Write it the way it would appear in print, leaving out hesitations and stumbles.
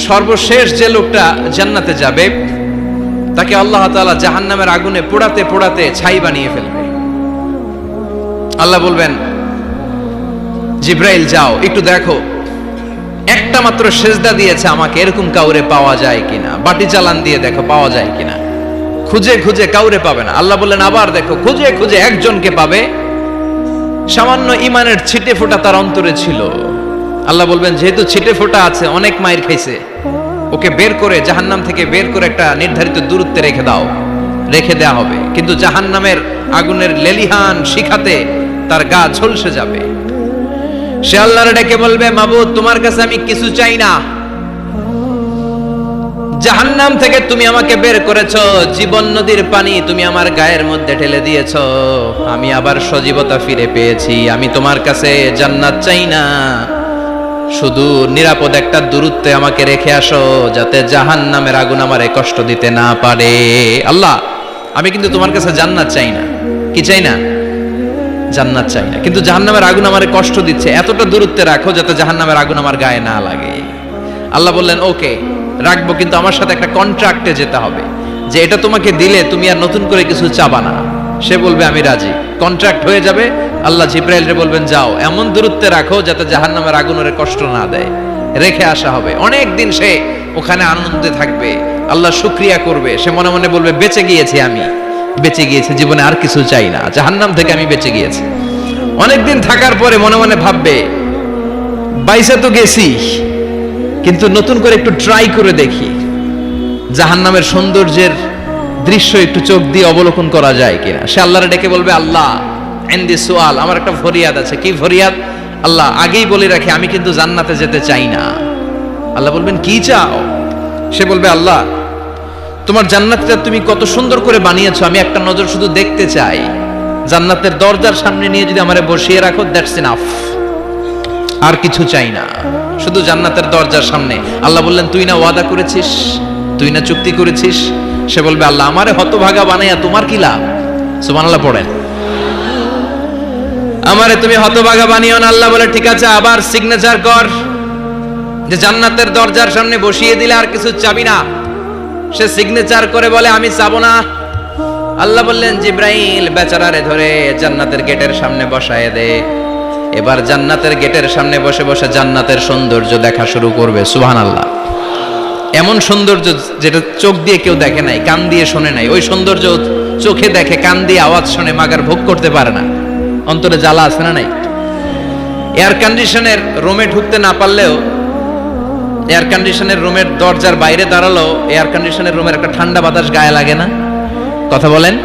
সর্বশেষ যে লোকটা জান্নাতে যাবে তাকে আল্লাহ তাআলা জাহান্নামের আগুনে পোড়াতে পোড়াতে ছাই বানিয়ে ফেলবে। আল্লাহ বলবেন, জিব্রাইল যাও একটু দেখো, একটা মাত্র সেজদা দিয়েছে আমাকে, এরকম কাউরে পাওয়া যায় কিনা। বাটি চালান দিয়ে দেখো পাওয়া যায় কিনা। খুঁজে খুঁজে কাউরে পাবে না। আল্লাহ বললেন আবার দেখো, খুঁজে খুঁজে একজনকে পাবে, সামান্য ইমানের ছিটে ফোঁটা তার অন্তরে ছিল। আল্লাহ বলবেন যেহেতু ছিটে ফোঁটা আছে, অনেক মায়ের খাইছে, ওকে বের করে জাহান্নাম থেকে বের করে একটা নির্ধারিত দূরত্বে রেখে দাও। রেখে দেয়া হবে, কিন্তু জাহান্নামের আগুনের লেলিহান শিখাতে তার গা ঝলসে যাবে। সে আল্লাহর ডেকে বলবে, মাবুদ তোমার কাছে আমি কিছু চাই না, জাহান্নাম থেকে তুমি আমাকে বের করেছো, জীবন নদীর পানি তুমি আমার গায়ের মধ্যে ঢেলে দিয়েছো, আমি আবার সজীবতা ফিরে পেয়েছি। আমি তোমার কাছে জান্নাত চাই না, শুধু নিরাপদ একটা দূরত্বে আমাকে রেখে আসো, যাতে জাহান্নামের আগুন আমারে কষ্ট দিতে না পারে। আল্লাহ আমি কিন্তু তোমার কাছে জান্নাত চাই না। কি চাই না? জান্নাত চাই না, কিন্তু জাহান্নামের আগুন আমারে কষ্ট দিচ্ছে, এতটা দূরত্বে রাখো যাতে জাহান্নামের আগুন আমার গায়ে না লাগে। আল্লাহ বললেন ওকে রাখবো, কিন্তু আমার সাথে একটা কন্ট্রাক্টে যেতে হবে, যে এটা তোমাকে দিলে তুমি আর নতুন করে কিছু চাবা না। সে বলবে আমি রাজি, কন্ট্রাক্ট হয়ে যাবে। আল্লাহ জিব্রাইলকে বলবেন যাও এমন দূরত্বে রাখো যাতে জাহান্নামের আগুন ওরে কষ্ট না দেয়। রেখে আসা হবে, অনেক দিন সে ওখানে আনন্দে থাকবে, আল্লাহ শুকরিয়া করবে। সে মনে মনে বলবে বেঁচে গিয়েছি, আমি বেঁচে গিয়েছি, জীবনে আর কিছু চাই না, জাহান্নাম থেকে আমি বেঁচে গিয়েছি। অনেকদিন থাকার পরে মনে মনে ভাববে বাইসে তো গেছি, কিন্তু নতুন করে একটু ট্রাই করে দেখি, জাহান্নামের সৌন্দর্যের দৃশ্য একটু চোখ দিয়ে অবলোকন করা যায় কিনা। সে আল্লাহরে ডেকে বলবে আল্লাহ ইনদি সুআল, আমার একটা ফরিয়াদ আছে। কি ফরিয়াদ? আল্লাহ আগেই বলে রাখি আমি কিন্তু জান্নাতে যেতে চাই না। আল্লাহ বলবেন কি চাও? সে বলবে আল্লাহ তোমার জান্নাতটা তুমি কত সুন্দর করে বানিয়েছো, আমি একটা নজর শুধু দেখতে চাই। জান্নাতের দরজার সামনে নিয়ে যদি আমারে বসিয়ে রাখো, দ্যাটস ইনাফ, আর কিছু চাই না, শুধু জান্নাতের দরজার সামনে। আল্লাহ বললেন তুই না ওয়াদা করেছিস, তুই না চুক্তি করেছিস। সে বলবে আল্লাহ আমারে হতভাগা বানাইয়া তোমার কি লাভ? সুবহানাল্লাহ পড়েন। আমারে তুমি হতভাগা বানিও না। আল্লাহ বলে ঠিক আছে, আবার সিগনেচার কর যে জান্নাতের দরজার সামনে বসিয়ে দিলে আর কিছু চাবি না। সে সিগনেচার করে বলে আমি চাবো না। আল্লাহ বললেন জিব্রাইল বেচারারে ধরে জান্নাতের গেটের সামনে বসায় দে। এবার জান্নাতের গেটের সামনে বসে বসে জান্নাতের সৌন্দর্য দেখা শুরু করবে। সুবহানাল্লাহ। এমন সৌন্দর্য যেটা চোখ দিয়ে কেউ দেখে নাই, কান দিয়ে শোনে নাই, ওই সৌন্দর্য চোখে দেখে, কান দিয়ে আওয়াজ শুনে মাগার ভোগ করতে পারে না। অন্তরে জ্বালা আছে না নাই? এয়ার কন্ডিশনের রুমে ঢুকতে না পারলেও, এয়ার কন্ডিশনের রুমের দরজার বাইরে দাঁড়ালো, এয়ার কন্ডিশনের রুমের একটা ঠান্ডা বাতাস গায়ে লাগে না? কথা বলেন।